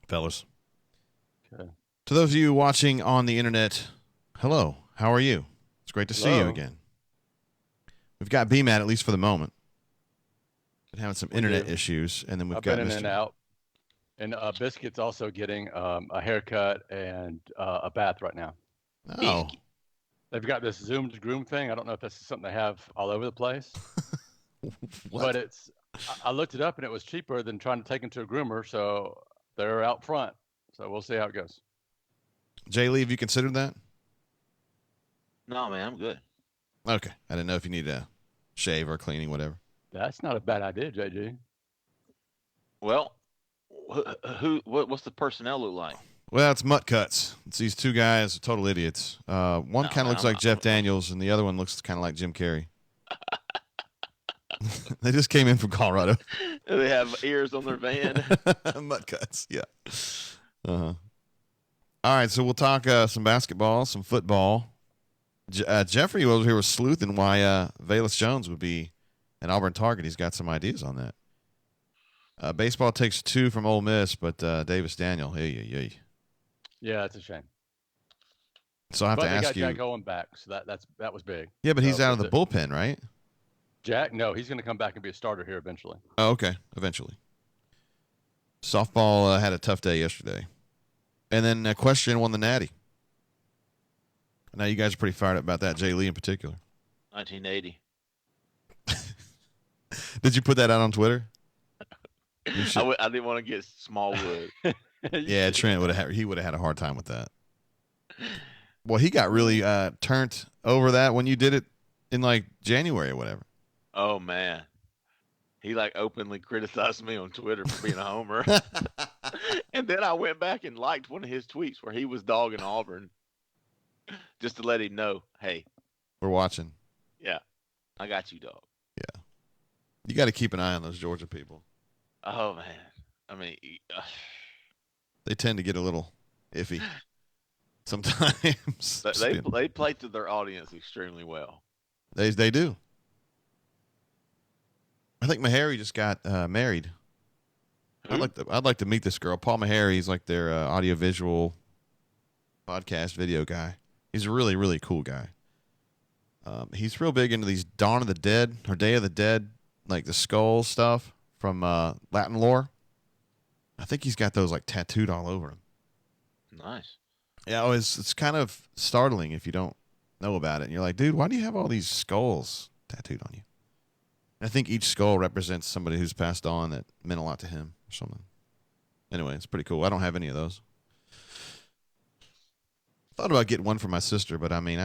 fellas. Okay. To those of you watching on the internet, hello. How are you? It's great to see you Hello. again. We've got BMAT at least for the moment. Been having some We internet do. issues, and then we've I've got been in and Mr. out. And Biscuit's also getting a haircut and a bath right now. Oh, They've got this zoomed groom thing. I don't know if that's something they have all over the place, what? but I looked it up and it was cheaper than trying to take him to a groomer. So they're out front. So we'll see how it goes. Jay Lee, have you considered that? No, man, I'm good. Okay. I didn't know if you need a shave or cleaning, whatever. That's not a bad idea, JG. Well, what's the personnel look like? Well, it's Mutt Cuts. It's these two guys, total idiots. One No, kind of man, looks like Jeff Daniels, and the other one looks kind of like Jim Carrey. They just came in from Colorado. They have ears on their van. Mutt Cuts, yeah. Uh-huh. All right, so we'll talk some basketball, some football. Jeffrey over here was sleuthing why Bayless Jones would be an Auburn target. He's got some ideas on that. Baseball takes 2 from Ole Miss, but Davis Daniel, hey. Yeah, it's a shame. So I have But to they ask got you. Jack Owen back, so that was big. Yeah, but he's So out of the bullpen, right? Jack, no, he's going to come back and be a starter here eventually. Oh, okay, eventually. Softball had a tough day yesterday. And then Equestrian won the Natty. Now you guys are pretty fired up about that, Jay Lee in particular. 1980. Did you put that out on Twitter? I didn't want to get Smallwood. Yeah, Trent would have had a hard time with that. Well, he got really turned over that when you did it in like January or whatever. Oh man, he like openly criticized me on Twitter for being a homer, and then I went back and liked one of his tweets where he was dogging Auburn, just to let him know, hey, We're watching. yeah, I got you, dog. Yeah, you got to keep an eye on those Georgia people. Oh man, I mean, They tend to get a little iffy sometimes. they play to their audience extremely well. They do. I think Meharry just got married. Who? I'd like to meet this girl. Paul Meharry. He's like their audiovisual podcast video guy. He's a really, really cool guy. He's real big into these Dawn of the Dead or Day of the Dead, like the skull stuff from Latin lore. I think he's got those like tattooed all over him. Nice. Yeah, it's kind of startling if you don't know about it. And you're like, dude, why do you have all these skulls tattooed on you? And I think each skull represents somebody who's passed on that meant a lot to him or something. Anyway, it's pretty cool. I don't have any of those. Thought about getting one for my sister, but I mean,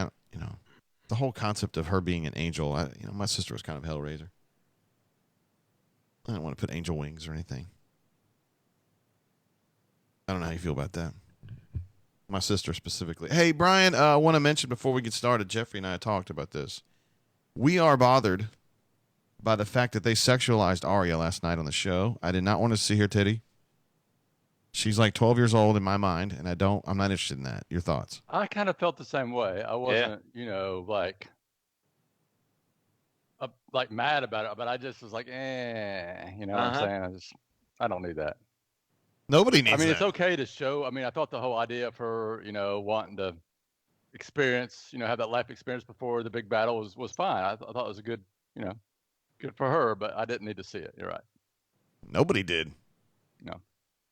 the whole concept of her being an angel, my sister was kind of Hellraiser. I don't want to put angel wings or anything. I don't know how you feel about that. My sister specifically. Hey, Brian, I want to mention before we get started, Jeffrey and I talked about this. We are bothered by the fact that they sexualized Arya last night on the show. I did not want to see her titty. She's like 12 years old in my mind, and I'm not interested in that. Your thoughts? I kind of felt the same way. I wasn't, like mad about it, but I just was like, what I'm saying? I don't need that. Nobody needs that. I mean, it's okay to show. I mean, I thought the whole idea of her, wanting to experience, have that life experience before the big battle was fine. I thought it was a good, good for her, but I didn't need to see it. You're right. Nobody did. No.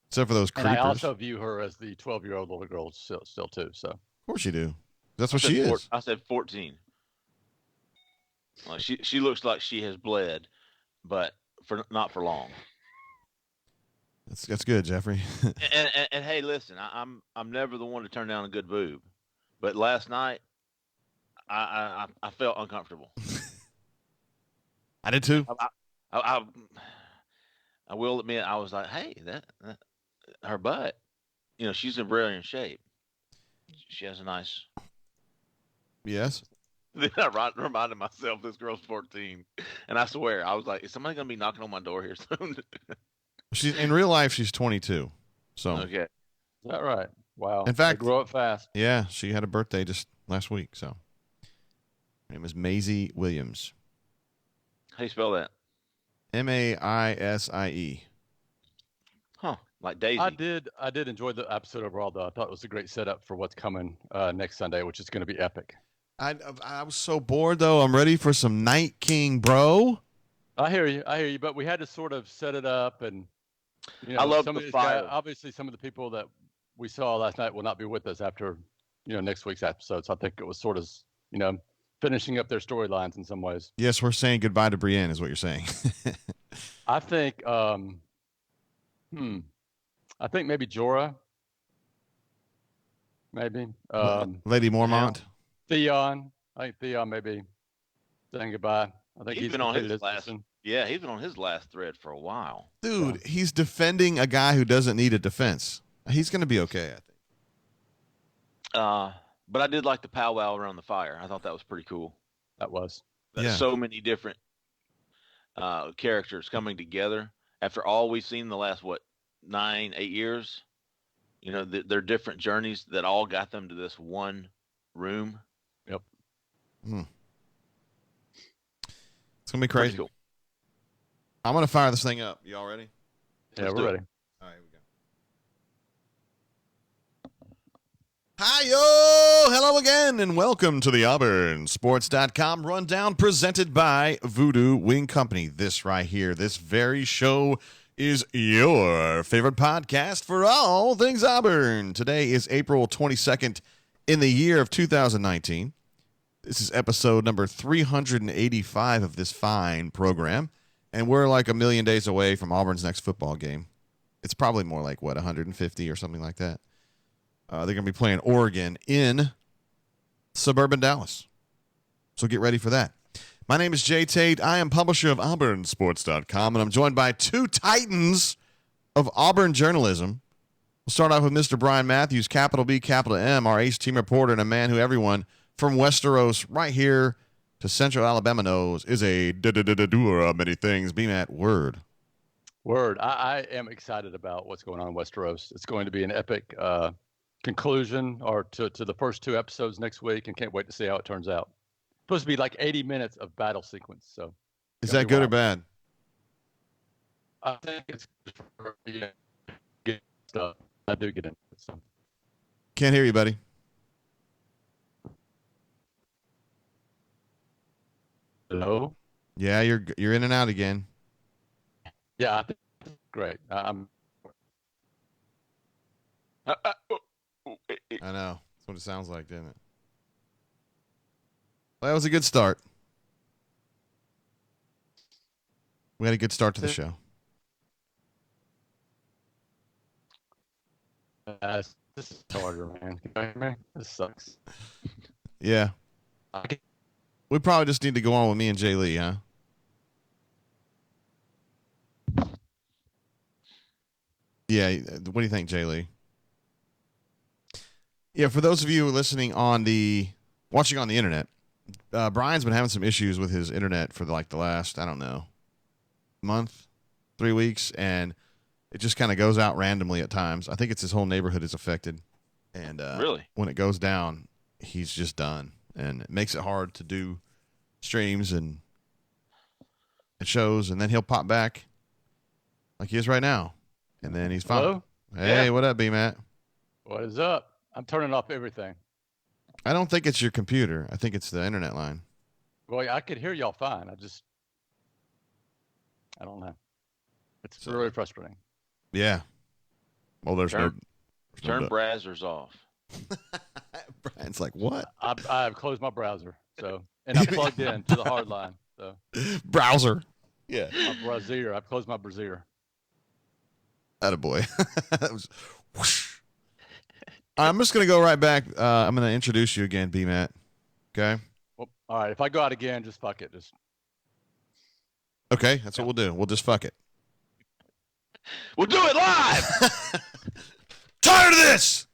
Except for those creepers. And I also view her as the 12-year-old little girl still too. So. Of course you do. That's what she is. I said 14. Well, she looks like she has bled, but not for long. That's good, Jeffrey. and hey, listen, I'm never the one to turn down a good boob, but last night I felt uncomfortable. I did too. I will admit I was like, hey, that her butt, she's in brilliant shape. She has a nice. Yes. Then I reminded myself this girl's 14, and I swear I was like, is somebody gonna be knocking on my door here soon? She's in real life. She's 22. So okay, is that right? Wow. In fact, they grow up fast. Yeah, she had a birthday just last week. So her name is Maisie Williams. How do you spell that? Maisie. Huh. like Daisy. I did enjoy the episode overall, though. I thought it was a great setup for what's coming next Sunday, which is going to be epic. I was so bored though. I'm ready for some Night King, bro. I hear you, but we had to sort of set it up, and I love some the of these fire. guys, obviously, some of the people that we saw last night will not be with us after next week's episode. So I think it was sort of finishing up their storylines in some ways. Yes, we're saying goodbye to Brienne, is what you're saying. I think, I think maybe Jorah, maybe Lady Mormont. Theon. I think Theon maybe saying goodbye. I think He's been on his last. Yeah, he's been on his last thread for a while. Dude, he's defending a guy who doesn't need a defense. He's going to be okay, I think. But I did like the powwow around the fire. I thought that was pretty cool. That was. Yeah. So many different characters coming together after all we've seen the last 9, 8 years. They're different journeys that all got them to this one room. Yep. It's gonna be crazy. Cool. I'm gonna fire this thing up. Y'all ready? Yeah, we're ready. All right, here we go. Hi, yo! Hello again, and welcome to the AuburnSports.com rundown presented by Voodoo Wing Company. This right here, this very show is your favorite podcast for all things Auburn. Today is April 22nd in the year of 2019. This is episode number 385 of this fine program, and we're like a million days away from Auburn's next football game. It's probably more like, 150 or something like that. They're going to be playing Oregon in suburban Dallas. So get ready for that. My name is Jay Tate. I am publisher of AuburnSports.com, and I'm joined by two titans of Auburn journalism. We'll start off with Mr. Brian Matthews, capital B, capital M, our ace team reporter, and a man who everyone from Westeros right here to Central Alabama knows is a doer of many things. BMAT, word. Word. I am excited about what's going on in Westeros. It's going to be an epic conclusion to the first 2 episodes next week, and can't wait to see how it turns out. It's supposed to be like 80 minutes of battle sequence. So, is that good or bad? I think it's good for get stuff. I do get into it. So. Can't hear you, buddy. Hello. Yeah, you're in and out again. Yeah, I think it's great. I'm. I know. That's what it sounds like, didn't it? Well, that was a good start. We had a good start to the show. This is harder, man. Can you hear me? This sucks. Yeah. We probably just need to go on with me and Jay Lee, huh? Yeah. What do you think, Jay Lee? Yeah, for those of you listening watching on the internet, Brian's been having some issues with his internet for the last, I don't know, month, 3 weeks, and it just kind of goes out randomly at times. I think it's his whole neighborhood is affected, and really, when it goes down, he's just done, and it makes it hard to do streams and shows, and then he'll pop back like he is right now, and then he's fine. Hello? Hey, Yeah. What up, B-Matt? What is up? I'm turning off everything. I don't think it's your computer. I think it's the internet line. Well, I could hear y'all fine. I don't know. It's really frustrating. Yeah. Well, there's turn no browsers off. Brian's like, what? I've closed my browser, and I plugged in to the hard line. So browser. Yeah. My brazier. I've closed my brazier. Attaboy. That was whoosh. I'm just going to go right back. I'm going to introduce you again, B-Matt. Okay? Well, all right. If I go out again, just fuck it. Okay, that's what we'll do. We'll just fuck it. We'll do it live! Tired of this!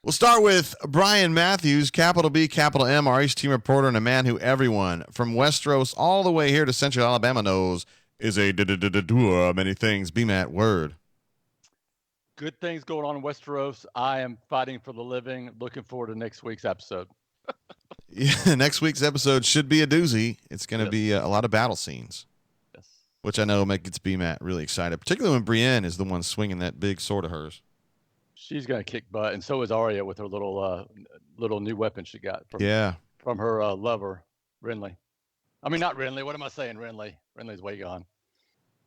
We'll start with Brian Matthews, capital B, capital M, our East team reporter, and a man who everyone from Westeros all the way here to Central Alabama knows is a doer of many things. BMAT, word. Good things going on in Westeros. I am fighting for the living. Looking forward to next week's episode. Yeah, next week's episode should be a doozy. It's going to be a lot of battle scenes. Yes. which I know gets BMAT really excited, particularly when Brienne is the one swinging that big sword of hers. She's gonna kick butt, and so is Arya with her little new weapon she got from her lover, Renly. I mean, not Renly. What am I saying? Renly. Renly's way gone.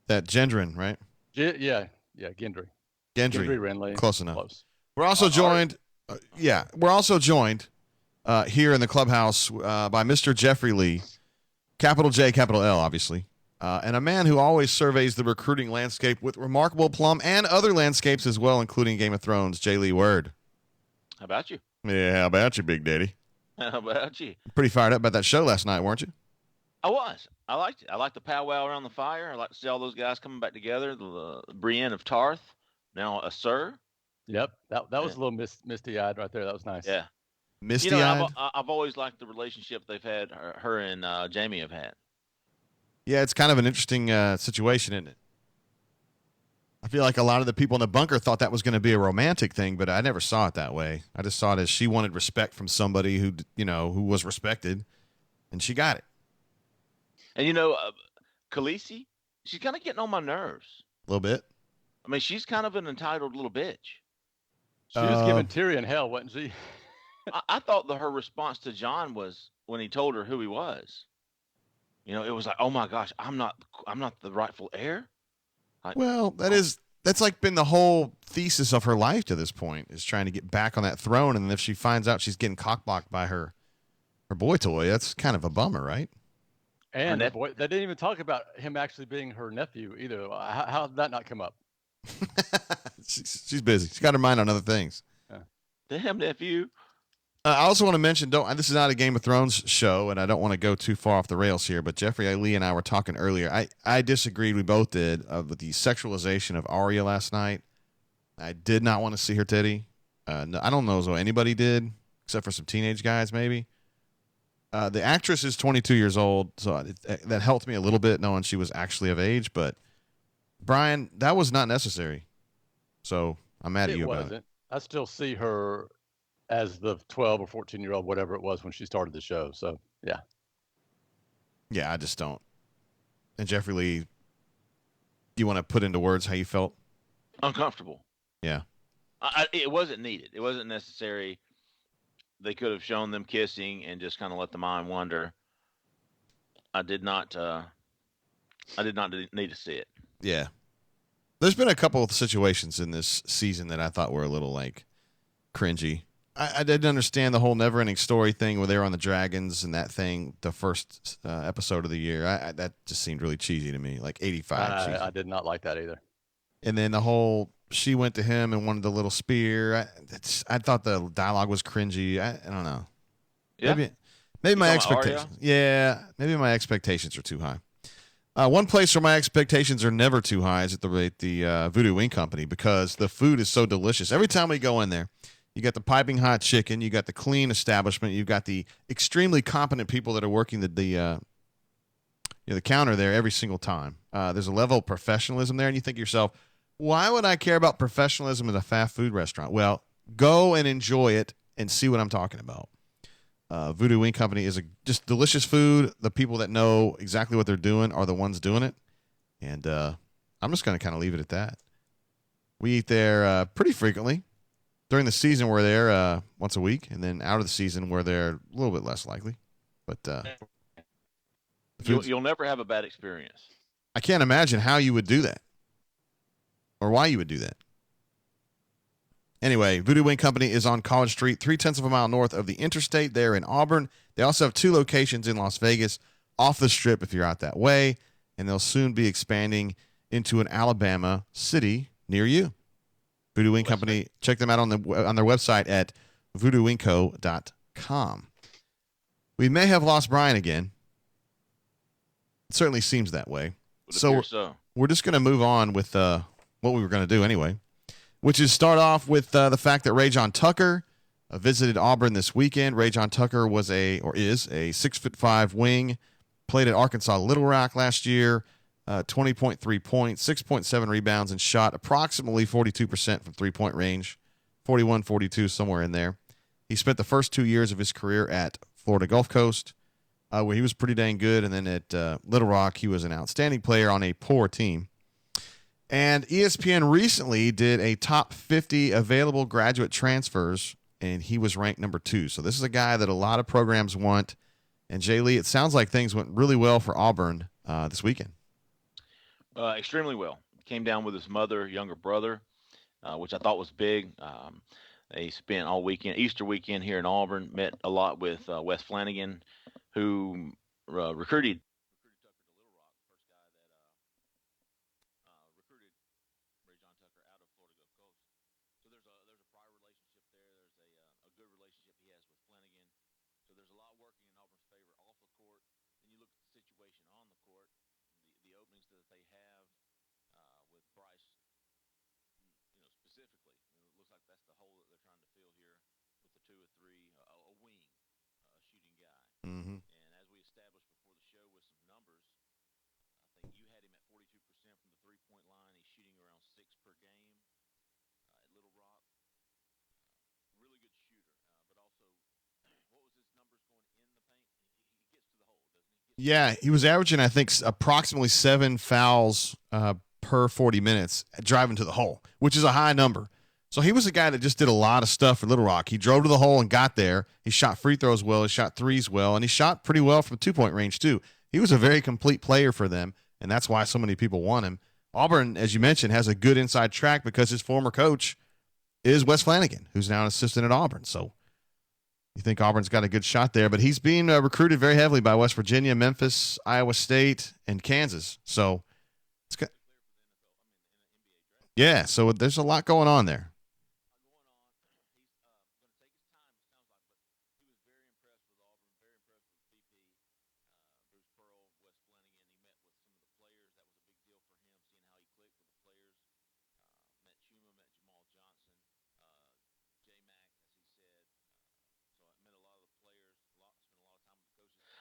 That Gendron, right? Yeah, Gendry. Gendry. Renly. Close enough. Close. We're also joined. We're also joined here in the clubhouse by Mr. Jeffrey Lee, capital J, capital L, obviously, and a man who always surveys the recruiting landscape with remarkable plum and other landscapes as well, including Game of Thrones. J. Lee Word. How about you? Yeah, how about you, Big Daddy? How about you? Pretty fired up about that show last night, weren't you? I was. I liked it. I liked the powwow around the fire. I like to see all those guys coming back together. The Brienne of Tarth, now a Sir. Yep, that was a little misty-eyed right there. That was nice. Yeah, Misty-eyed. I've always liked the relationship they've had. Her and Jamie have had. Yeah, it's kind of an interesting situation, isn't it? I feel like a lot of the people in the bunker thought that was going to be a romantic thing, but I never saw it that way. I just saw it as she wanted respect from somebody who was respected, and she got it. And Khaleesi, she's kind of getting on my nerves. A little bit. I mean, she's kind of an entitled little bitch. She was giving Tyrion hell, wasn't she? I thought her response to Jon was when he told her who he was. It was like, oh my gosh, I'm not the rightful heir. Well, that's like been the whole thesis of her life to this point, is trying to get back on that throne. And if she finds out she's getting cockblocked by her boy toy, that's kind of a bummer, right? And they didn't even talk about him actually being her nephew either. How did that not come up? She's busy. She's got her mind on other things. Yeah. Damn nephew. I also want to mention, this is not a Game of Thrones show, and I don't want to go too far off the rails here, but Jeffrey Lee and I were talking earlier. I disagreed, we both did, with the sexualization of Arya last night. I did not want to see her titty. No, I don't know as though anybody did, except for some teenage guys maybe. The actress is 22 years old, so that helped me a little bit knowing she was actually of age, but Brian, that was not necessary. So I'm mad at you about it. I still see her as the 12 or 14-year-old, whatever it was when she started the show. So, yeah. Yeah, I just don't. And Jeffrey Lee, do you want to put into words how you felt? Uncomfortable. Yeah. It wasn't needed. It wasn't necessary. They could have shown them kissing and just kind of let the mind wander. I did not need to see it. Yeah. There's been a couple of situations in this season that I thought were a little cringy. I didn't understand the whole never-ending story thing where they were on the dragons and that thing, the first episode of the year. That just seemed really cheesy to me, like 85. I did not like that either. And then the whole, she went to him and wanted the little spear. I thought the dialogue was cringy. I don't know. Yeah. Maybe my expectations. Yeah, maybe my expectations are too high. One place where my expectations are never too high is at the Voodoo Wing Company, because the food is so delicious. Every time we go in there, you got the piping hot chicken, you got the clean establishment, you've got the extremely competent people that are working the counter there every single time. There's a level of professionalism there, and you think to yourself, why would I care about professionalism in a fast food restaurant? Well, go and enjoy it and see what I'm talking about. Voodoo Wing Company is just delicious food. The people that know exactly what they're doing are the ones doing it. And I'm just going to kind of leave it at that. We eat there pretty frequently. During the season, we're there once a week. And then out of the season, we're there a little bit less likely. But you'll never have a bad experience. I can't imagine how you would do that or why you would do that. Anyway, Voodoo Wing Company is on College Street, 0.3 of a mile north of the interstate there in Auburn. They also have 2 locations in Las Vegas, off the Strip if you're out that way, and they'll soon be expanding into an Alabama city near you. Voodoo Wing Company, check them out on their website at voodoowingco.com. We may have lost Brian again. It certainly seems that way. So we're just going to move on with what we were going to do anyway, which is start off with the fact that Rajon Tucker visited Auburn this weekend. Rajon Tucker is a 6'5" wing, played at Arkansas Little Rock last year, 20.3 points, 6.7 rebounds, and shot approximately 42% from three-point range, 41, 42, somewhere in there. He spent the first 2 years of his career at Florida Gulf Coast. where he was pretty dang good. And then at Little Rock, he was an outstanding player on a poor team. And ESPN recently did a top 50 available graduate transfers, and he was ranked number 2. So this is a guy that a lot of programs want. And Jay Lee, it sounds like things went really well for Auburn this weekend. Extremely well. Came down with his mother, younger brother, which I thought was big. They spent all weekend, Easter weekend here in Auburn, met a lot with Wes Flanagan, who recruited Tucker to Little Rock, first guy that recruited Ray John Tucker out of Florida Gulf Coast. So there's a prior relationship there. There's a good relationship he has with Flanagan. So there's a lot working in Auburn's favor off the court. Then you look at the situation on the court, the openings that they have with Bryce, specifically. It looks like that's the hole that they're trying to fill here with the 2 or 3, a wing, a shooting guy. Mm-hmm. And as we established before the show with some numbers, I think you had him at 42% from the 3-point line. He's shooting around 6 per game at Little Rock. Really good shooter, but also, what was his numbers going in the paint? He gets to the hole, doesn't he? Yeah, he was averaging, I think, approximately 7 fouls per 40 minutes driving to the hole, which is a high number. So he was a guy that just did a lot of stuff for Little Rock. He drove to the hole and got there. He shot free throws well. He shot threes well, and he shot pretty well from 2-point range too. He was a very complete player for them, and that's why so many people want him. Auburn, as you mentioned, has a good inside track because his former coach is Wes Flanagan, who's now an assistant at Auburn. So you think Auburn's got a good shot there, but he's being recruited very heavily by West Virginia, Memphis, Iowa State, and Kansas. So it's good. Yeah, so there's a lot going on there.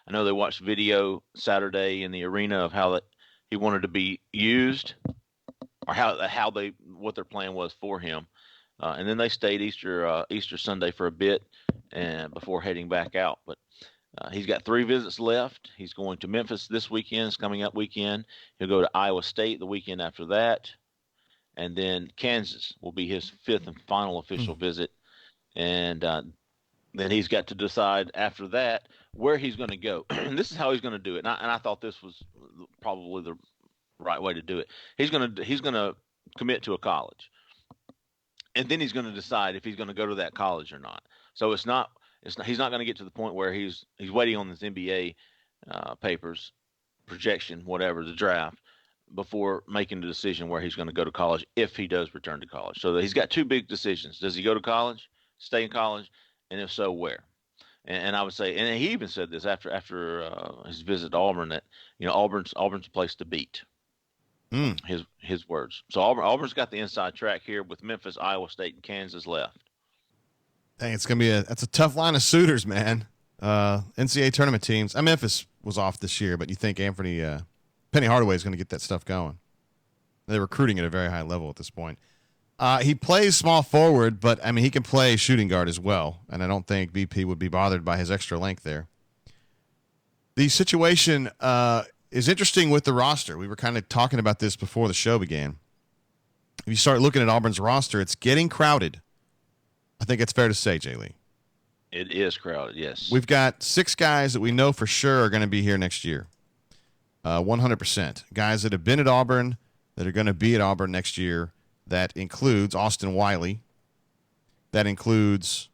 I know they watched video Saturday in the arena of how he wanted to be used, or what their plan was for him, and then they stayed Easter Sunday for a bit, and before heading back out. But he's got 3 visits left. He's going to Memphis this weekend. It's coming up weekend. He'll go to Iowa State the weekend after that, and then Kansas will be his 5th and final official visit, and then he's got to decide after that where he's going to go. And this is how he's going to do it. And I thought this was probably the right way to do it. He's going to commit to a college, and then he's going to decide if he's going to go to that college or not. So he's not going to get to the point where he's waiting on this NBA papers, projection, whatever, the draft, before making the decision where he's going to go to college if he does return to college. So he's got 2 big decisions. Does he go to college, stay in college, and if so, where? And I would say, and he even said this after his visit to Auburn, that Auburn's a place to beat. His words. So Auburn's got the inside track here with Memphis, Iowa State, and Kansas left. Dang, it's gonna be that's a tough line of suitors, man. NCAA tournament teams. Memphis was off this year, but you think Penny Hardaway is going to get that stuff going? They're recruiting at a very high level at this point. He plays small forward, but he can play shooting guard as well, and I don't think BP would be bothered by his extra length there. The situation is interesting with the roster. We were kind of talking about this before the show began. If you start looking at Auburn's roster, it's getting crowded. I think it's fair to say, Jay Lee. It is crowded, yes. We've got 6 guys that we know for sure are going to be here next year. 100%. Guys that have been at Auburn, that are going to be at Auburn next year. That includes Austin Wiley. That includes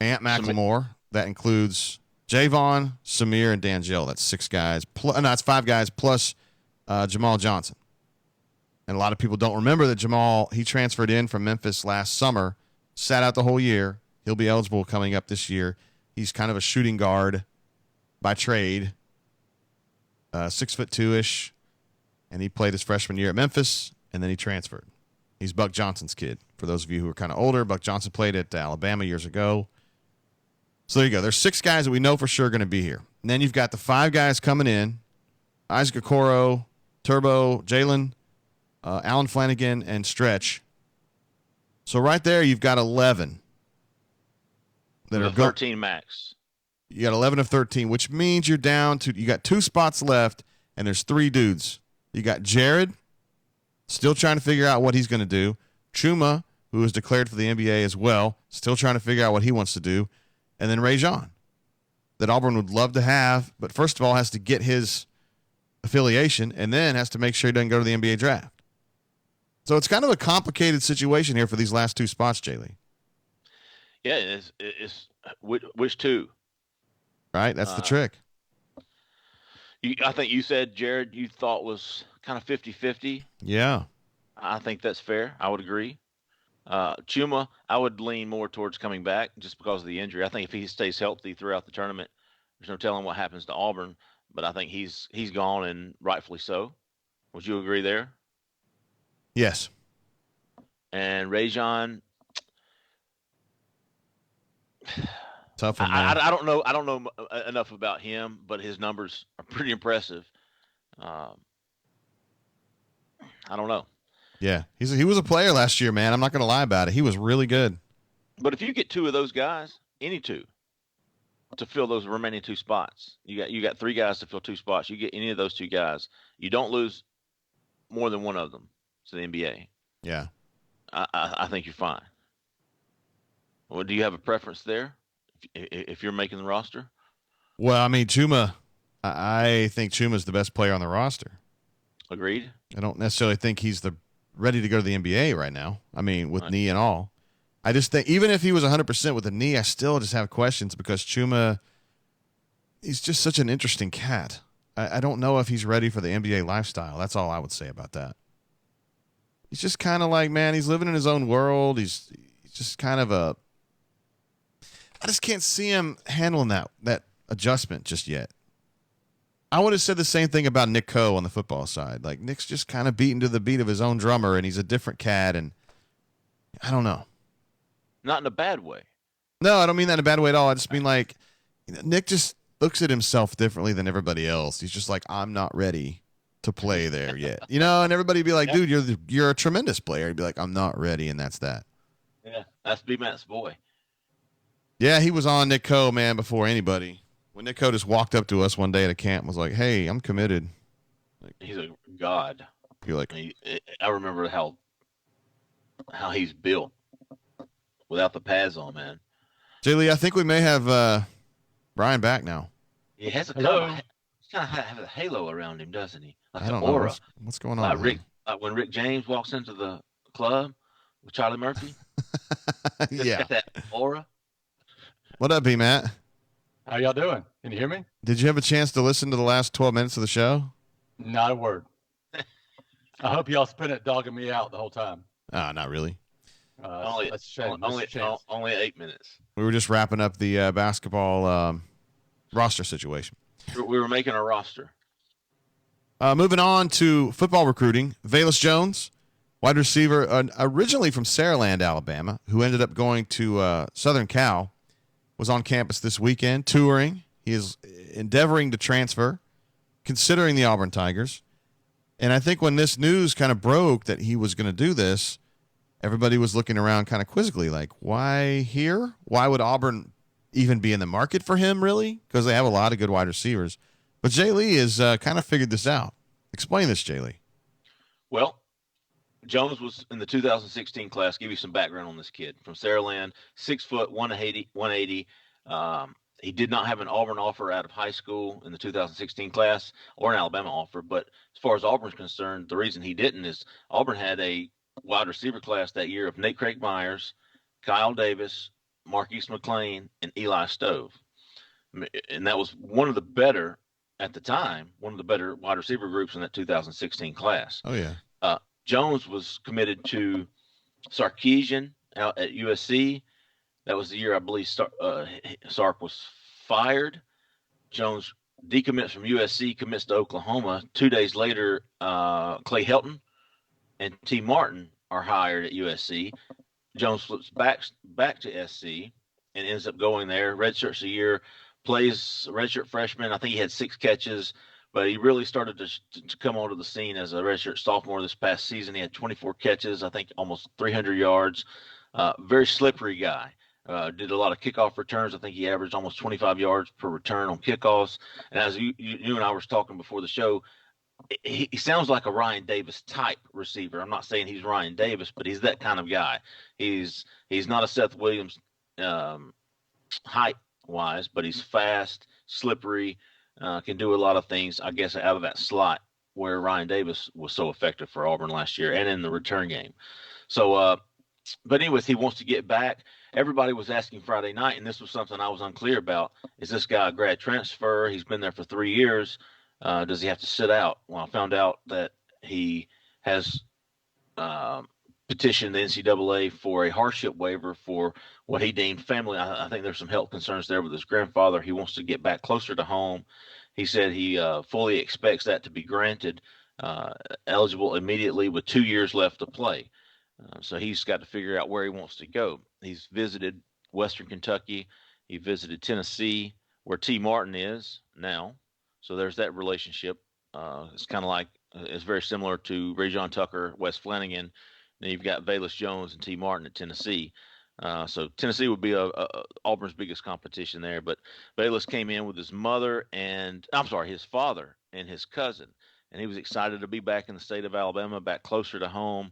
Ant McLemore. That includes Javon, Samir, and D'Angelo. That's 6 guys. It's 5 guys plus Jamal Johnson. And a lot of people don't remember that Jamal, he transferred in from Memphis last summer, sat out the whole year. He'll be eligible coming up this year. He's kind of a shooting guard by trade, 6'2" and he played his freshman year at Memphis, and then he transferred. He's Buck Johnson's kid. For those of you who are kind of older, Buck Johnson played at Alabama years ago. So there you go. There's 6 guys that we know for sure are going to be here. And then you've got the 5 guys coming in: Isaac Okoro, Turbo, Jalen, Alan Flanagan, and Stretch. So right there, you've got 11 that are 13 max. You got 11 of 13, which means you're down to, you got 2 spots left, and there's 3 dudes. You got Jared, still trying to figure out what he's going to do. Chuma, who is declared for the NBA as well, still trying to figure out what he wants to do. And then Rajon, that Auburn would love to have, but first of all has to get his affiliation, and then has to make sure he doesn't go to the NBA draft. So it's kind of a complicated situation here for these last 2 spots, Jay Lee. Yeah, it's which 2? Right? That's the trick. I think you said, Jared, you thought was kind of 50-50. Yeah. I think that's fair. I would agree. Chuma, I would lean more towards coming back just because of the injury. I think if he stays healthy throughout the tournament, there's no telling what happens to Auburn. But I think he's gone, and rightfully so. Would you agree there? Yes. And Rajon, Tough one, man. I don't know enough about him, but his numbers are pretty impressive. I don't know. Yeah, he was a player last year, man. I'm not going to lie about it. He was really good. But if you get 2 of those guys, any 2, to fill those remaining 2 spots, you got 3 guys to fill 2 spots. You get any of those 2 guys, you don't lose more than one of them to the NBA. Yeah. I think you're fine. Well, do you have a preference there if you're making the roster? Well, I mean, Chuma, I think Chuma's the best player on the roster. Agreed. I don't necessarily think he's ready to go to the NBA right now. I mean, with knee and all. I just think even if he was 100% with a knee, I still just have questions because Chuma, he's just such an interesting cat. I don't know if he's ready for the NBA lifestyle. That's all I would say about that. He's just kind of like, man, he's living in his own world. He's just kind of I just can't see him handling that adjustment just yet. I would have said the same thing about Nick Coe on the football side. Like, Nick's just kind of beating to the beat of his own drummer, and he's a different cat, and I don't know. Not in a bad way. No, I don't mean that in a bad way at all. I just mean, like, Nick just looks at himself differently than everybody else. He's just like, I'm not ready to play there yet. And everybody would be like, dude, you're a tremendous player. He'd be like, I'm not ready, and that's that. Yeah, that's B-Matt's boy. Yeah, he was on Nick Coe, man, before anybody. When Nick Coe just walked up to us one day at a camp and was like, hey, I'm committed. Like, he's a god. You're like, I remember how he's built without the pads on, man. Jay Lee, I think we may have Brian back now. He has he's kind of have a halo around him, doesn't he? Like I don't aura. know. What's going on? When Rick James walks into the club with Charlie Murphy. Yeah. Got that aura. What up, B-Matt? How y'all doing? Can you hear me? Did you have a chance to listen to the last 12 minutes of the show? Not a word. I hope y'all spent it dogging me out the whole time. Not really. That's a shame. Only 8 minutes. We were just wrapping up the basketball roster situation. We were making a roster. Moving on to football recruiting. Bayless Jones, wide receiver, originally from Saraland, Alabama, who ended up going to Southern Cal, was on campus this weekend touring. He is endeavoring to transfer, considering the Auburn Tigers. And I think when this news kind of broke that he was going to do this, everybody was looking around kind of quizzically, like, why here? Why would Auburn even be in the market for him, really? Because they have a lot of good wide receivers. But Jay Lee has kind of figured this out. Explain this, Jay Lee. Well, Jones was in the 2016 class. Give you some background on this kid. From Saraland, 6 foot, 180. He did not have an Auburn offer out of high school in the 2016 class or an Alabama offer. But as far as Auburn's concerned, the reason he didn't is Auburn had a wide receiver class that year of Nate Craig Myers, Kyle Davis, Marquise McLean, and Eli Stove. And that was one of the better, at the time, one of the better wide receiver groups in that 2016 class. Oh, yeah. Jones was committed to Sarkisian out at USC. That was the year I believe Sark was fired. Jones decommits from USC, commits to Oklahoma. 2 days later, Clay Helton and T. Martin are hired at USC. Jones flips back to SC and ends up going there. Redshirts a year, plays redshirt freshman. I think he had 6 catches. But he really started to come onto the scene as a redshirt sophomore this past season. He had 24 catches, I think almost 300 yards. Very slippery guy. Did a lot of kickoff returns. I think he averaged almost 25 yards per return on kickoffs. And as you and I was talking before the show, he sounds like a Ryan Davis type receiver. I'm not saying he's Ryan Davis, but he's that kind of guy. He's not a Seth Williams height wise, but he's fast, slippery, can do a lot of things, I guess, out of that slot where Ryan Davis was so effective for Auburn last year and in the return game. So, but anyways, he wants to get back. Everybody was asking Friday night, and this was something I was unclear about. Is this guy a grad transfer? He's been there for 3 years. Does he have to sit out? Well, I found out that he has petitioned the NCAA for a hardship waiver for what he deemed family. I think there's some health concerns there with his grandfather. He wants to get back closer to home. He said he fully expects that to be granted, eligible immediately with 2 years left to play. So he's got to figure out where he wants to go. He's visited Western Kentucky. He visited Tennessee, where T. Martin is now. So there's that relationship. It's kind of like, it's very similar to Rajon Tucker, Wes Flanagan. Then you've got Bayless Jones and T. Martin at Tennessee. So Tennessee would be Auburn's biggest competition there. But Bayless came in with his his father and his cousin. And he was excited to be back in the state of Alabama, back closer to home.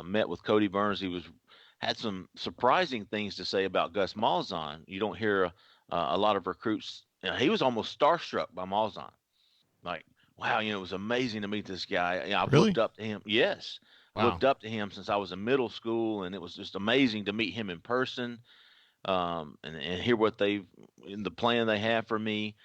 Met with Cody Burns. He had some surprising things to say about Gus Malzahn. You don't hear a lot of recruits. He was almost starstruck by Malzahn. Like, wow, it was amazing to meet this guy. I've Really? looked up to him. Yes. Wow. Looked up to him since I was in middle school, and it was just amazing to meet him in person, and hear what the plan they have for me.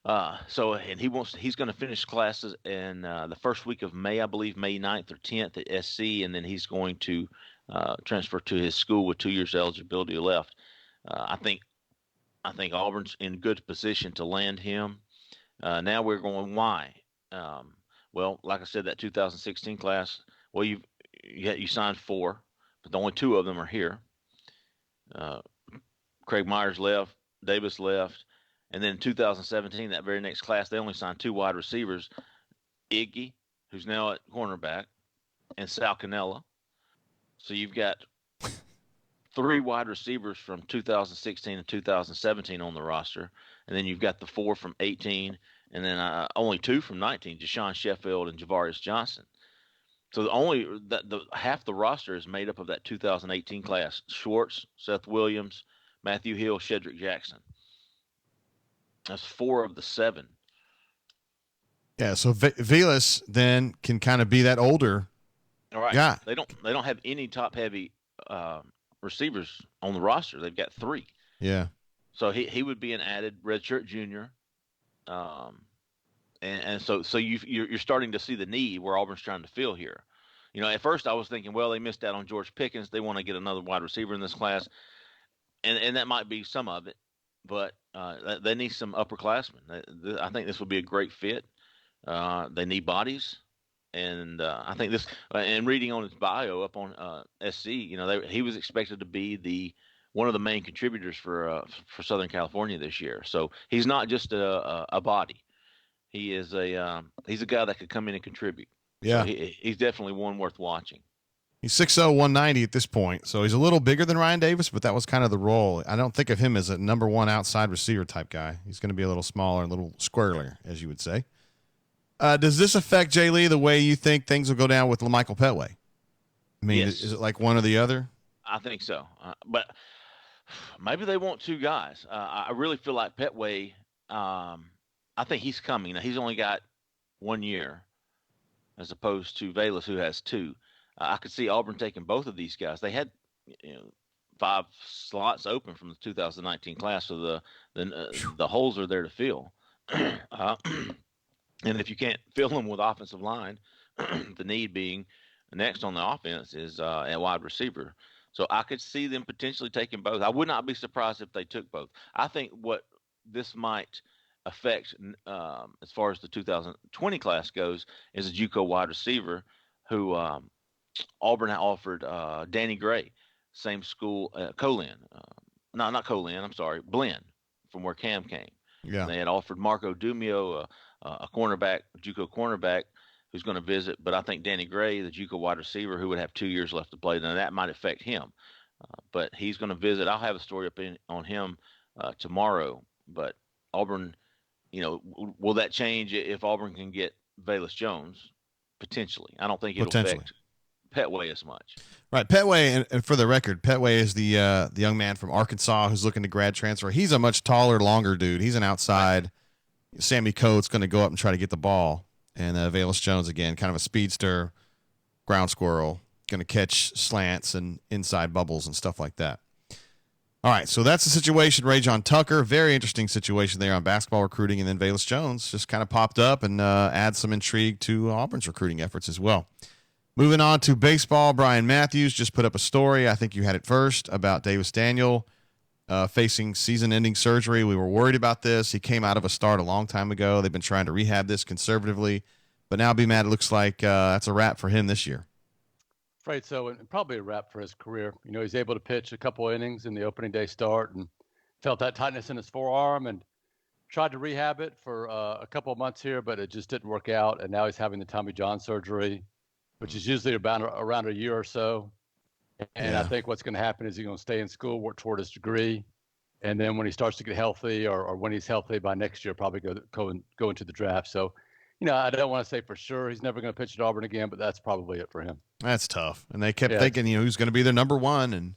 And he's going to finish classes in the first week of May, I believe, May 9th or 10th at SC, and then he's going to transfer to his school with 2 years eligibility left. I think Auburn's in good position to land him. Now we're going, why? Well, like I said, that 2016 class, well, you signed 4, but only 2 of them are here. Craig Myers left, Davis left. And then in 2017, that very next class, they only signed 2 wide receivers, Iggy, who's now at cornerback, and Sal Cannella. So you've got 3 wide receivers from 2016 and 2017 on the roster. And then you've got the 4 from 18, and then only 2 from 19, Deshaun Sheffield and Javarius Johnson. So the half the roster is made up of that 2018 class: Schwartz, Seth Williams, Matthew Hill, Shedrick Jackson. That's 4 of the 7. Yeah, so Bayless then can kind of be that older guy. They don't have any top heavy receivers on the roster. They've got 3. Yeah. So he would be an added redshirt junior. And so you're starting to see the need where Auburn's trying to fill here. At first I was thinking, well, they missed out on George Pickens. They want to get another wide receiver in this class. And that might be some of it. But they need some upperclassmen. I think this would be a great fit. They need bodies, and I think this. And reading on his bio up on SC, he was expected to be one of the main contributors for Southern California this year. So he's not just a body. He is he's a guy that could come in and contribute. Yeah, so he's definitely one worth watching. He's 6'0", 190 at this point, so he's a little bigger than Ryan Davis, but that was kind of the role. I don't think of him as a number 1 outside receiver type guy. He's going to be a little smaller, a little squirrelier, as you would say. Does this affect Jay Lee the way you think things will go down with LaMichael Petway? I mean, Yes. Is it like one or the other? I think so, but maybe they want 2 guys. I really feel like Petway. I think he's coming. Now, he's only got 1 year, as opposed to Bayless, who has 2. I could see Auburn taking both of these guys. They had 5 slots open from the 2019 class, so the holes are there to fill. And if you can't fill them with offensive line, the need being next on the offense is at wide receiver. So I could see them potentially taking both. I would not be surprised if they took both. I think what this might affect as far as the 2020 class goes is a JUCO wide receiver who Auburn offered Danny Gray, same school, Colin. Not Colin, I'm sorry, Blinn, from where Cam came. Yeah. And they had offered Marco Dumio, a cornerback, JUCO cornerback, who's going to visit. But I think Danny Gray, the JUCO wide receiver, who would have 2 years left to play, then that might affect him. But he's going to visit. I'll have a story on him tomorrow. But Auburn, will that change if Auburn can get Bayless Jones? Potentially. I don't think it'll affect Petway as much. Right, Petway, and for the record, Petway is the young man from Arkansas who's looking to grad transfer. He's a much taller, longer dude. He's an outside. Sammy Coates going to go up and try to get the ball. And Bayless Jones, again, kind of a speedster, ground squirrel, going to catch slants and inside bubbles and stuff like that. All right, so that's the situation. Rajon Tucker, very interesting situation there on basketball recruiting. And then Bayless Jones just kind of popped up and adds some intrigue to Auburn's recruiting efforts as well. Moving on to baseball, Brian Matthews just put up a story. I think you had it first about Davis Daniel facing season-ending surgery. We were worried about this. He came out of a start a long time ago. They've been trying to rehab this conservatively. But now, B-Matt, it looks like that's a wrap for him this year. Afraid so, and probably a wrap for his career. He's able to pitch a couple innings in the opening day start and felt that tightness in his forearm and tried to rehab it for a couple of months here, but it just didn't work out. And now he's having the Tommy John surgery, which is usually around a year or so. And I think what's going to happen is he's going to stay in school, work toward his degree. And then when he starts to get healthy or when he's healthy by next year, probably go into the draft. So, I don't want to say for sure he's never going to pitch at Auburn again, but that's probably it for him. That's tough. And they kept thinking, who's going to be their number one, and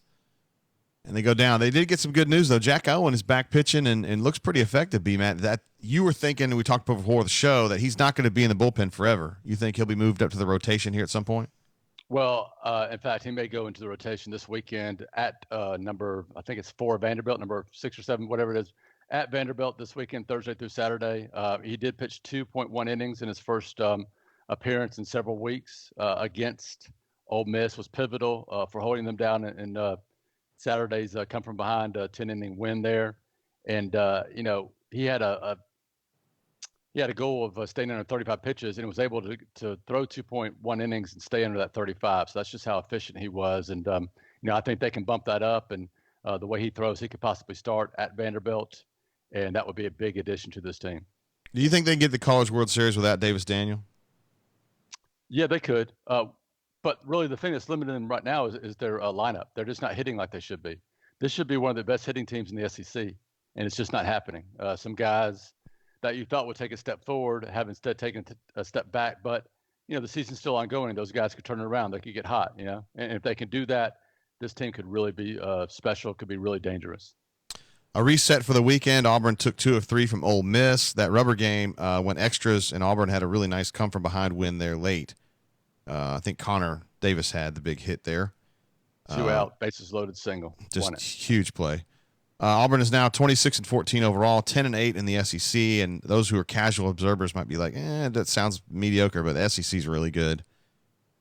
they go down. They did get some good news, though. Jack Owen is back pitching and looks pretty effective, B-Matt. That you were thinking, we talked before the show, that he's not going to be in the bullpen forever. You think he'll be moved up to the rotation here at some point? Well, in fact, he may go into the rotation this weekend at number, I think it's 4 Vanderbilt, number 6 or 7, whatever it is, at Vanderbilt this weekend, Thursday through Saturday. He did pitch 2.1 innings in his first appearance in several weeks against Ole Miss. Was pivotal for holding them down in Saturday's come from behind 10-inning win there. And, he had a goal of staying under 35 pitches and was able to throw 2.1 innings and stay under that 35. So that's just how efficient he was. And, I think they can bump that up. And the way he throws, he could possibly start at Vanderbilt. And that would be a big addition to this team. Do you think they can get the College World Series without Davis Daniel? Yeah, they could. But really the thing that's limiting them right now is their lineup. They're just not hitting like they should be. This should be one of the best hitting teams in the SEC, and it's just not happening. Some guys that you thought would take a step forward have instead taken a step back. But, the season's still ongoing. Those guys could turn it around. They could get hot, And if they can do that, this team could really be special, could be really dangerous. A reset for the weekend. Auburn took 2 of 3 from Ole Miss. That rubber game went extras, and Auburn had a really nice come-from-behind win there late. I think Connor Davis had the big hit there. 2 out, bases loaded single. Just huge play. Auburn is now 26-14 overall, 10-8 in the SEC, and those who are casual observers might be like, that sounds mediocre, but the SEC is really good.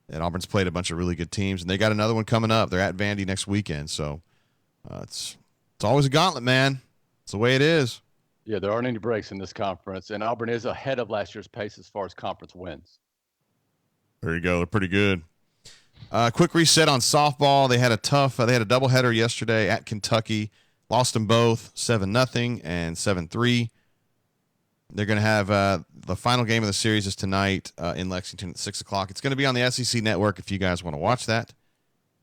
And Auburn's played a bunch of really good teams, and they got another one coming up. They're at Vandy next weekend, so it's always a gauntlet, man. It's the way it is. Yeah, there aren't any breaks in this conference, and Auburn is ahead of last year's pace as far as conference wins. There you go. They're pretty good. Quick reset on softball. They had a doubleheader yesterday at Kentucky. Lost them both 7-0 and 7-3. They're going to have the final game of the series is tonight in Lexington at 6 o'clock. It's going to be on the SEC Network if you guys want to watch that.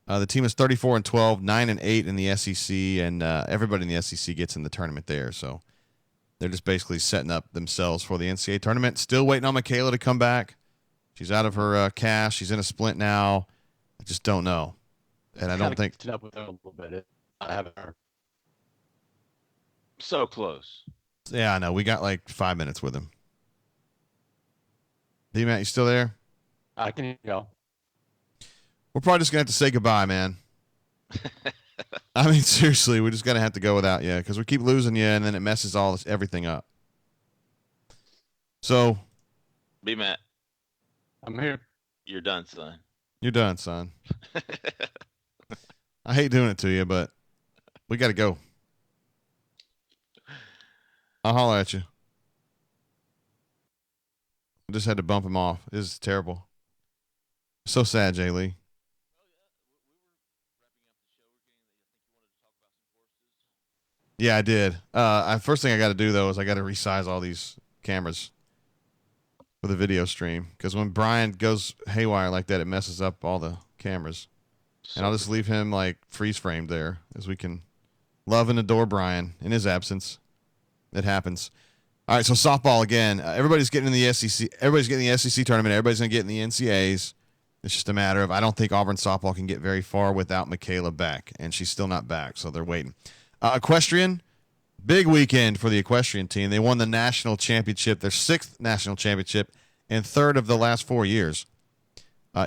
The team is 34-12, 9-8 in the SEC, and everybody in the SEC gets in the tournament there. So they're just basically setting up themselves for the NCAA tournament. Still waiting on Michaela to come back. She's out of her cast. She's in a splint now. I just don't know, and I don't think. Up with her a little bit. I haven't heard. So close. Yeah, I know. We got like 5 minutes with him. D-Matt, you still there? I can go. We're probably just going to have to say goodbye, man. I mean, seriously, we're just going to have to go without you because we keep losing you, and then it messes everything up. So. B Matt. I'm here. You're done, son. You're done, son. I hate doing it to you, but we got to go. I'll holler at you. I just had to bump him off. This is terrible. So sad, Jay Lee. Yeah, I did. First thing I got to do, though, is I got to resize all these cameras for the video stream. Because when Brian goes haywire like that, it messes up all the cameras. And I'll just leave him like freeze framed there as we can love and adore Brian in his absence. It happens. All right, so softball again. Everybody's getting in the SEC. Everybody's getting the SEC tournament. Everybody's going to get in the NCAAs. It's just a matter of I don't think Auburn softball can get very far without Michaela back, and she's still not back, so they're waiting. Equestrian, big weekend for the Equestrian team. They won the national championship, their 6th national championship, and 3rd of the last 4 years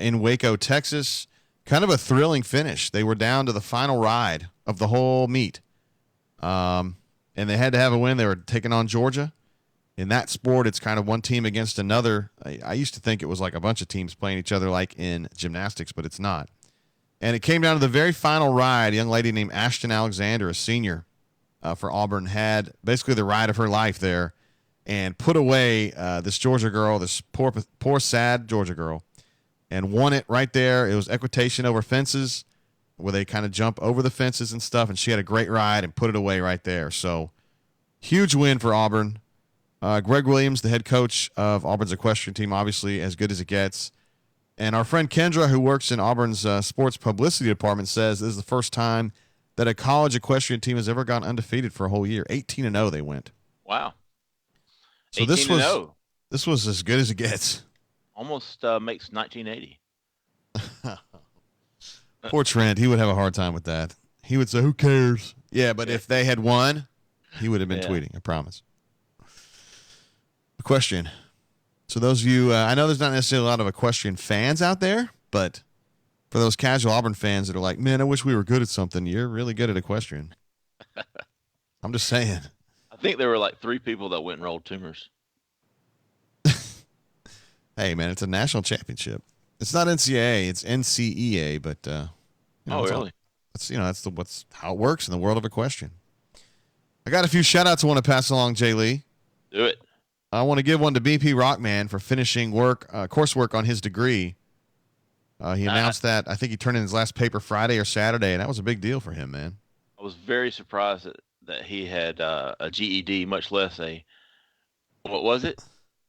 in Waco, Texas. Kind of a thrilling finish. They were down to the final ride of the whole meet, and they had to have a win. They were taking on Georgia. In that sport, it's kind of one team against another. I used to think it was like a bunch of teams playing each other like in gymnastics, but it's not. And it came down to the very final ride. A young lady named Ashton Alexander, a senior for Auburn, had basically the ride of her life there and put away this Georgia girl, this poor, sad Georgia girl, and won it right there. It was equitation over fences where they kind of jump over the fences and stuff, and she had a great ride and put it away right there. So huge win for Auburn. Greg Williams, the head coach of Auburn's equestrian team, obviously as good as it gets. And our friend Kendra, who works in Auburn's sports publicity department, says this is the first time that a college equestrian team has ever gone undefeated for a whole year. 18-0 they went. Wow. So this was as good as it gets. Almost makes 1980. Poor Trent. He would have a hard time with that. He would say, who cares? Yeah, but if they had won, he would have been tweeting, I promise. Equestrian. So those of you, I know there's not necessarily a lot of equestrian fans out there, but for those casual Auburn fans that are like, man, I wish we were good at something, you're really good at equestrian. I'm just saying. I think there were like 3 people that went and rolled tumors. Hey, man, it's a national championship. It's not NCAA, it's NCEA, but Really? That's how it works in the world of equestrian. I got a few shout-outs I want to pass along, Jay Lee. Do it. I want to give one to BP Rockman for finishing coursework on his degree. He announced that. I think he turned in his last paper Friday or Saturday, and that was a big deal for him, man. I was very surprised that he had a GED, much less what was it?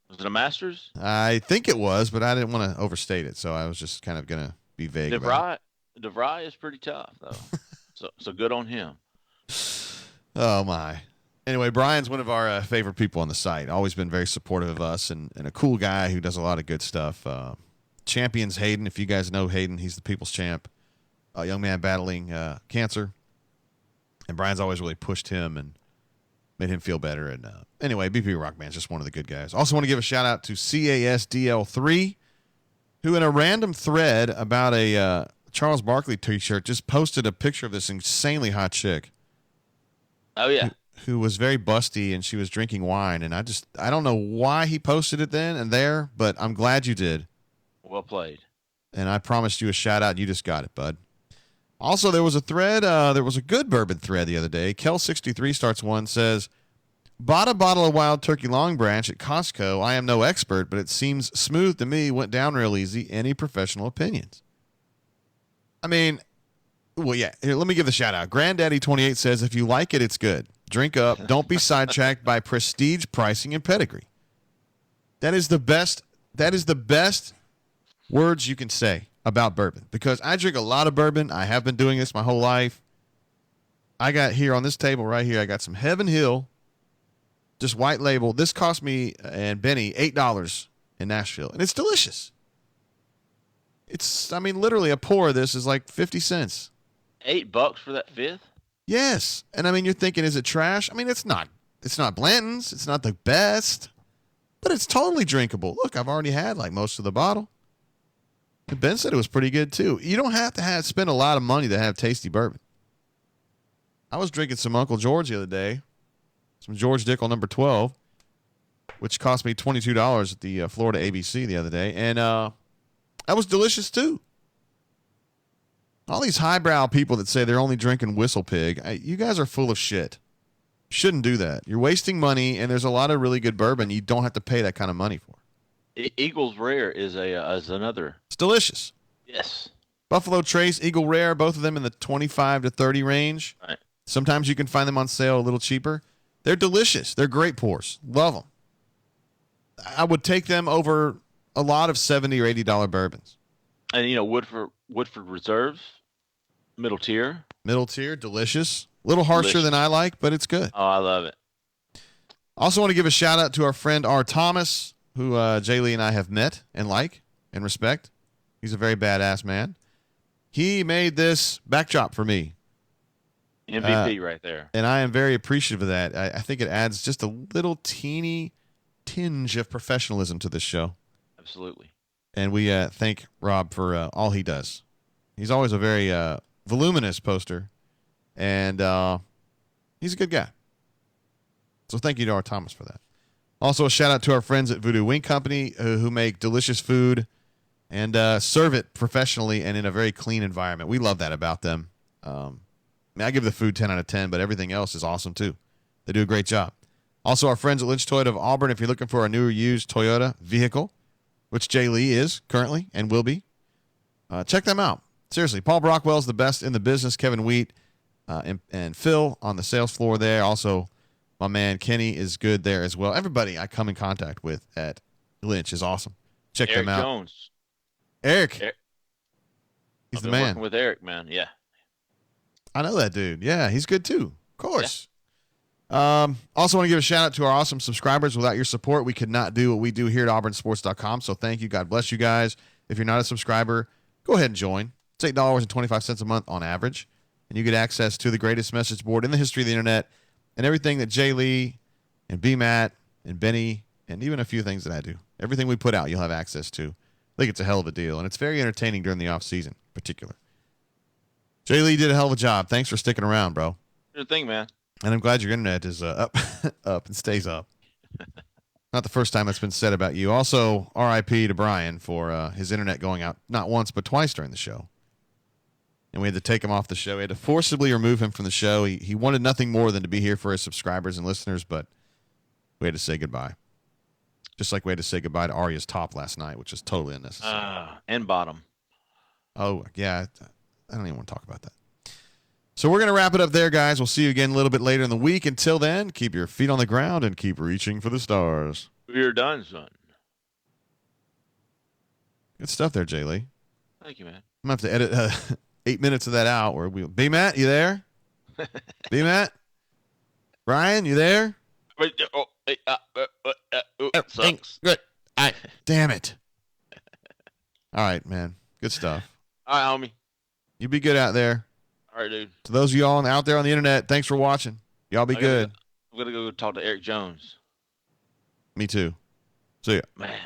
Was it a master's? I think it was, but I didn't want to overstate it, so I was just kind of going to be vague about it. DeVry is pretty tough, though. so good on him. Oh, my. Anyway, Brian's one of our favorite people on the site. Always been very supportive of us and a cool guy who does a lot of good stuff. Champions Hayden. If you guys know Hayden, he's the people's champ. A young man battling cancer. And Brian's always really pushed him and made him feel better. And anyway, BP Rockman's just one of the good guys. Also want to give a shout-out to CASDL3, who in a random thread about a Charles Barkley T-shirt just posted a picture of this insanely hot chick. Oh, yeah. Who was very busty, and she was drinking wine. And I don't know why he posted it then and there, but I'm glad you did. Well played. And I promised you a shout-out, and you just got it, bud. Also, there was a thread, there was a good bourbon thread the other day. Kel63 starts one, says, bought a bottle of Wild Turkey Long Branch at Costco. I am no expert, but it seems smooth to me, went down real easy. Any professional opinions? I mean, well, yeah, here, let me give the shout-out. Granddaddy28 says, if you like it, it's good. Drink up. Don't be sidetracked by prestige pricing and pedigree. That is the best words you can say about bourbon, because I drink a lot of bourbon. I have been doing this my whole life. I got here on this table right here, I got some Heaven Hill, just white label. This cost me and Benny $8 in Nashville, and it's delicious. Literally a pour of this is like 50 cents. $8 for that fifth? Yes. And you're thinking, is it trash? It's not Blanton's. It's not the best, but it's totally drinkable. Look, I've already had like most of the bottle. And Ben said it was pretty good too. You don't have to spend a lot of money to have tasty bourbon. I was drinking some Uncle George the other day, some George Dickel number 12, which cost me $22 at the Florida ABC the other day. And that was delicious too. All these highbrow people that say they're only drinking Whistle Pig, you guys are full of shit. Shouldn't do that. You're wasting money, and there's a lot of really good bourbon you don't have to pay that kind of money for. Eagles Rare is another. It's delicious. Yes. Buffalo Trace, Eagle Rare, both of them in the 25 to 30 range. Right. Sometimes you can find them on sale a little cheaper. They're delicious. They're great pours. Love them. I would take them over a lot of $70 or $80 bourbons. And Woodford Reserves, Middle tier. Middle tier, delicious. A little harsher Delicious. than I like, but it's good. Oh, I love it. Also want to give a shout out to our friend R. Thomas, who Jay Lee and I have met and like and respect. He's a very badass man. He made this backdrop for me. MVP right there. And I am very appreciative of that. I think it adds just a little teeny tinge of professionalism to this show. Absolutely. And we thank Rob for all he does. He's always a very voluminous poster, and he's a good guy. So thank you to R. Thomas for that. Also, a shout out to our friends at Voodoo Wing Company who make delicious food and serve it professionally and in a very clean environment. We love that about them. I give the food 10 out of 10, but everything else is awesome too. They do a great job. Also, our friends at Lynch Toyota of Auburn, if you're looking for a new or used Toyota vehicle, which Jay Lee is currently and will be, check them out. Seriously, Paul Brockwell's the best in the business. Kevin Wheat and Phil on the sales floor there. Also, my man Kenny is good there as well. Everybody I come in contact with at Lynch is awesome. Check Eric them out. Jones. Eric. He's I've the been man. working with Eric, man. Yeah. I know that dude. Yeah, he's good too. Of course. Also want to give a shout out to our awesome subscribers. Without your support, we could not do what we do here at auburnsports.com. So thank you. God bless you guys. If you're not a subscriber, go ahead and join. It's $8.25 a month on average. And you get access to the greatest message board in the history of the internet and everything that Jay Lee and B. Matt and Benny and even a few things that I do. Everything we put out, you'll have access to. I think it's a hell of a deal. And it's very entertaining during the off season in particular. Jay Lee did a hell of a job. Thanks for sticking around, bro. Good thing, man. And I'm glad your internet is up and stays up. Not the first time that's been said about you. Also, RIP to Brian for his internet going out not once but twice during the show. And we had to take him off the show. We had to forcibly remove him from the show. He wanted nothing more than to be here for his subscribers and listeners, but we had to say goodbye. Just like we had to say goodbye to Arya's top last night, which is totally unnecessary. And bottom. Oh, yeah. I don't even want to talk about that. So we're going to wrap it up there, guys. We'll see you again a little bit later in the week. Until then, keep your feet on the ground and keep reaching for the stars. We're done, son. Good stuff there, Jay Lee. Thank you, man. I'm going to have to edit 8 minutes of that out. Where B-Matt, you there? B-Matt? Brian, you there? Sucks. Good. Damn it. All right, man. Good stuff. All right, homie. You be good out there. All right, dude. To those of y'all out there on the internet, thanks for watching. Y'all be good. I'm going to go talk to Eric Jones. Me too. See ya. Man.